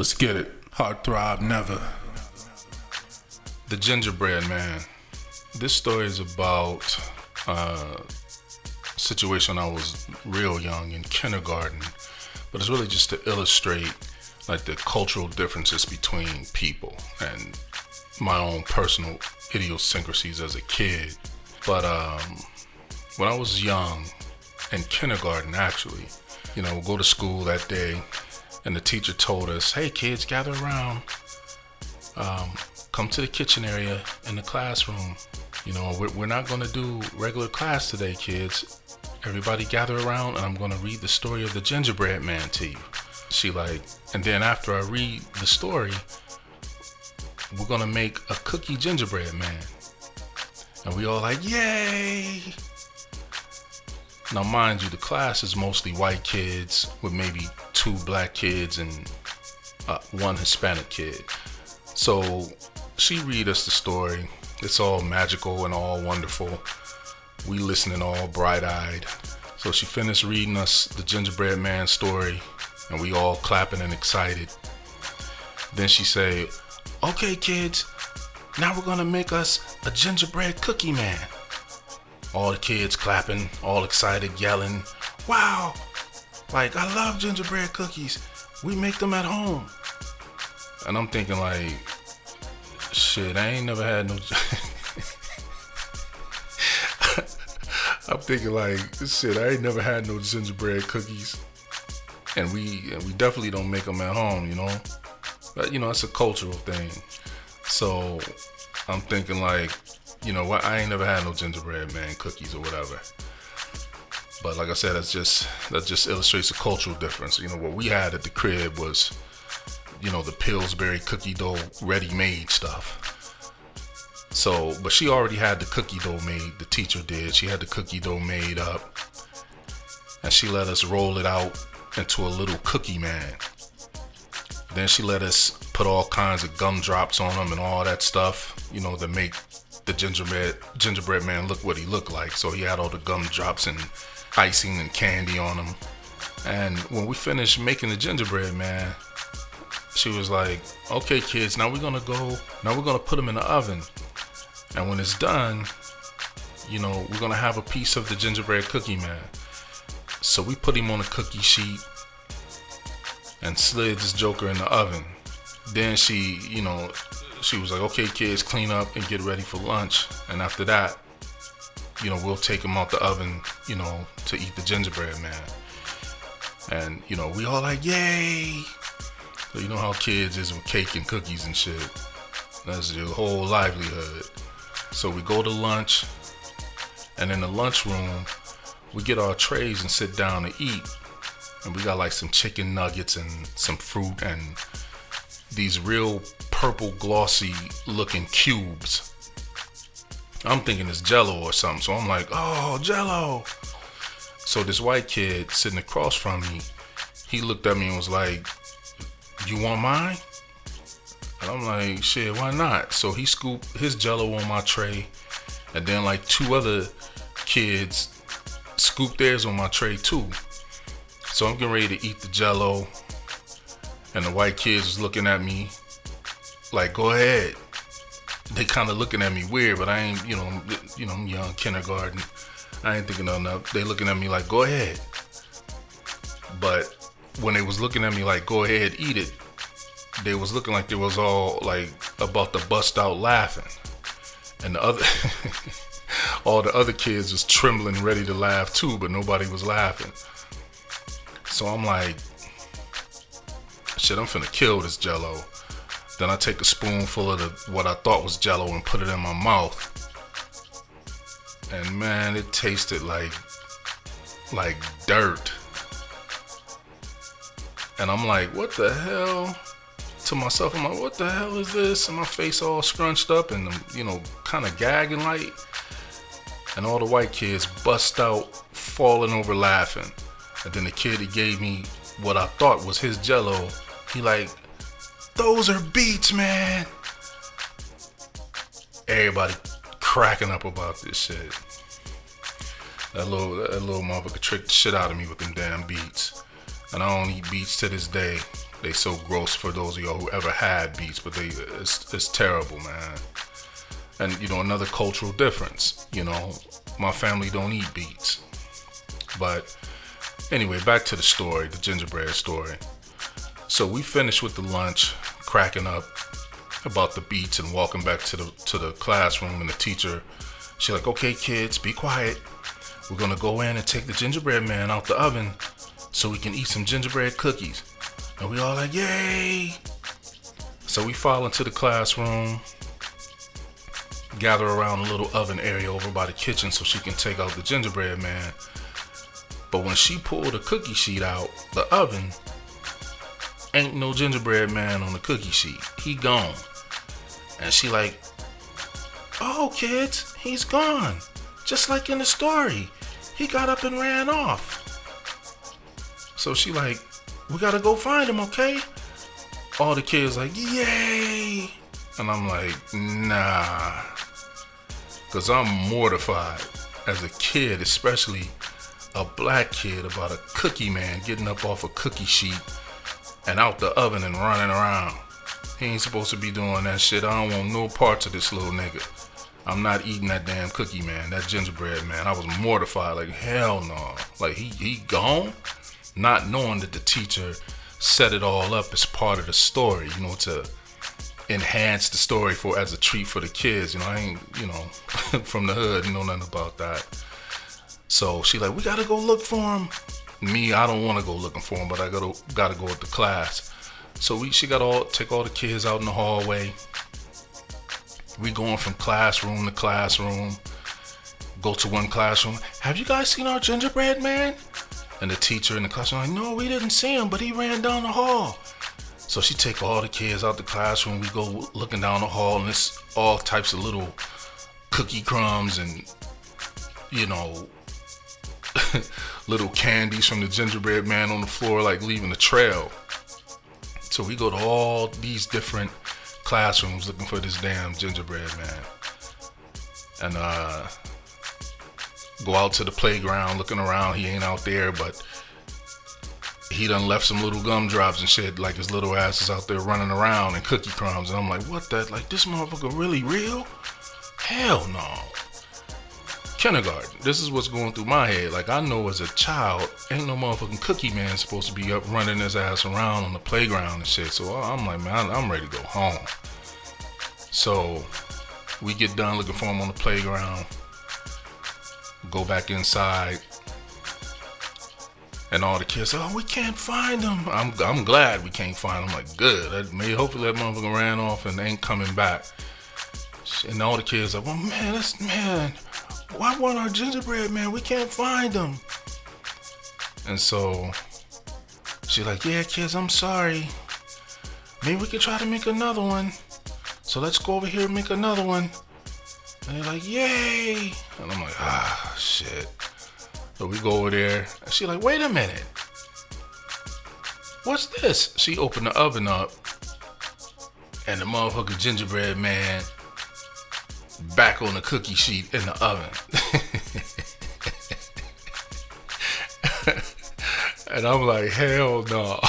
Let's get it. Heart throb never. The gingerbread man. This story is about a situation when I was real young in kindergarten, but it's really just to illustrate like the cultural differences between people and my own personal idiosyncrasies as a kid. But when I was young, in kindergarten actually, we'll go to school that day and the teacher told us, hey kids, gather around, come to the kitchen area in the classroom. We're not gonna do regular class today, kids. Everybody gather around and I'm gonna read the story of the gingerbread man to you. And then after I read the story, we're gonna make a cookie gingerbread man. And we all like, yay! Now mind you, the class is mostly white kids with maybe 2 black kids and 1 Hispanic kid. So she read us the story. It's all magical and all wonderful. We listening all bright-eyed. So she finished reading us the gingerbread man story and we all clapping and excited. Then she say, okay kids, now we're gonna make us a gingerbread cookie man. All the kids clapping, all excited, yelling, wow, like I love gingerbread cookies. We make them at home. And I'm thinking like, shit, I ain't never had no I'm thinking like, shit, I ain't never had no gingerbread cookies. And we definitely don't make them at home, But it's a cultural thing. So I'm thinking like, what, I ain't never had no gingerbread man cookies or whatever. But like I said, that just illustrates a cultural difference. What we had at the crib was, the Pillsbury cookie dough ready-made stuff. So, but she already had the cookie dough made, the teacher did. She had the cookie dough made up and she let us roll it out into a little cookie man. Then she let us put all kinds of gumdrops on them and all that stuff, to make the gingerbread man look what he looked like. So he had all the gumdrops and icing and candy on him. And when we finished making the gingerbread man, she was like, okay kids, now we're gonna put them in the oven. And when it's done, we're gonna have a piece of the gingerbread cookie man. So we put him on a cookie sheet and slid this joker in the oven. Then she was like, okay kids, clean up and get ready for lunch. And after that, we'll take him out the oven, to eat the gingerbread man. And, we all like, yay. So you know how kids is with cake and cookies and shit. That's your whole livelihood. So we go to lunch, and in the lunchroom, we get our trays and sit down to eat. And we got like some chicken nuggets and some fruit and these real purple glossy looking cubes. I'm thinking it's Jello or something. So I'm like, oh, Jello. So this white kid sitting across from me, he looked at me and was like, you want mine? And I'm like, shit, why not? So he scooped his Jello on my tray, and then like 2 other kids scooped theirs on my tray too. So I'm getting ready to eat the Jello, and the white kids was looking at me like, go ahead. They kind of looking at me weird, but I ain't, I'm young, kindergarten. I ain't thinking nothing up. They looking at me like, go ahead. But when they was looking at me like, go ahead, eat it, they was looking like they was all like about to bust out laughing. And all the other kids was trembling, ready to laugh too, but nobody was laughing. So I'm like, shit, I'm finna kill this Jello. Then I take a spoonful of what I thought was Jello and put it in my mouth. And man, it tasted like dirt. And I'm like, what the hell? To myself, I'm like, what the hell is this? And my face all scrunched up and I'm, kind of gagging like. And all the white kids bust out, falling over laughing. And then the kid that gave me what I thought was his Jello, he like, those are beets, man. Everybody cracking up about this shit. That little motherfucker tricked the shit out of me with them damn beets. And I don't eat beets to this day. They so gross for those of y'all who ever had beets, but it's terrible, man. And another cultural difference. My family don't eat beets. But anyway, back to the story, the gingerbread story. So we finished with the lunch, cracking up about the beets and walking back to the classroom, and the teacher, she's like, "Okay, kids, be quiet. We're gonna go in and take the gingerbread man out the oven so we can eat some gingerbread cookies." And we all like, "Yay!" So we fall into the classroom, gather around a little oven area over by the kitchen so she can take out the gingerbread man. But when she pulled the cookie sheet out the oven, ain't no gingerbread man on the cookie sheet. He gone. And she like, "Oh, kids, he's gone. Just like in the story. He got up and ran off." So she like, "We gotta go find him, okay?" All the kids like, "Yay!" And I'm like, nah. Because I'm mortified as a kid, especially a black kid, about a cookie man getting up off a cookie sheet and out the oven and running around. He ain't supposed to be doing that shit. I don't want no parts of this little nigga. I'm not eating that damn cookie man, that gingerbread man. I was mortified, like, hell no. Like, he gone? Not knowing that the teacher set it all up as part of the story, to enhance the story as a treat for the kids. I ain't, from the hood, know nothing about that. So she like, "We gotta go look for him." Me, I don't want to go looking for him, but I gotta go with the class. So she take all the kids out in the hallway. We going from classroom to classroom. Go to one classroom. "Have you guys seen our gingerbread man?" And the teacher in the classroom like, "No, we didn't see him, but he ran down the hall." So she take all the kids out the classroom. We go looking down the hall, and it's all types of little cookie crumbs and, little candies from the gingerbread man on the floor, like leaving a trail. So we go to all these different classrooms looking for this damn gingerbread man. And go out to the playground looking around. He ain't out there, but he done left some little gumdrops and shit, like his little ass is out there running around, and cookie crumbs. And I'm like, what the, like, this motherfucker really real? Hell no. Kindergarten, this is what's going through my head. Like, I know as a child, ain't no motherfucking cookie man supposed to be up running his ass around on the playground and shit. So I'm like, man, I'm ready to go home. So we get done looking for him on the playground, go back inside, and all the kids say, "Oh, we can't find him." I'm glad we can't find him. I'm like, good. Hopefully that motherfucker ran off and ain't coming back. And all the kids like, "Well, man, why want our gingerbread man? We can't find him." And so she's like, "Yeah, kids, I'm sorry. Maybe we could try to make another one. So let's go over here and make another one." And they're like, "Yay!" And I'm like, shit. So we go over there, and she's like, "Wait a minute. What's this?" She opened the oven up, and the motherfucking gingerbread man back on the cookie sheet in the oven. And I'm like, hell no.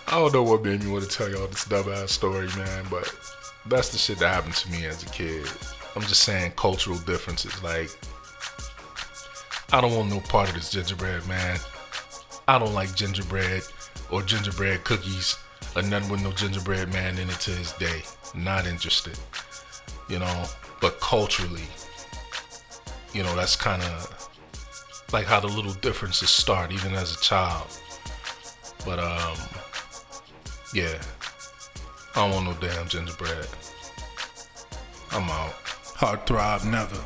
I don't know what made me want to tell y'all this dumbass story, man, but that's the shit that happened to me as a kid. I'm just saying, cultural differences. Like, I don't want no part of this gingerbread, man. I don't like gingerbread or gingerbread cookies or nothing with no gingerbread man in it to this day. Not interested. But culturally, that's kind of like how the little differences start, even as a child. But, yeah. I don't want no damn gingerbread. I'm out. Heart throb never.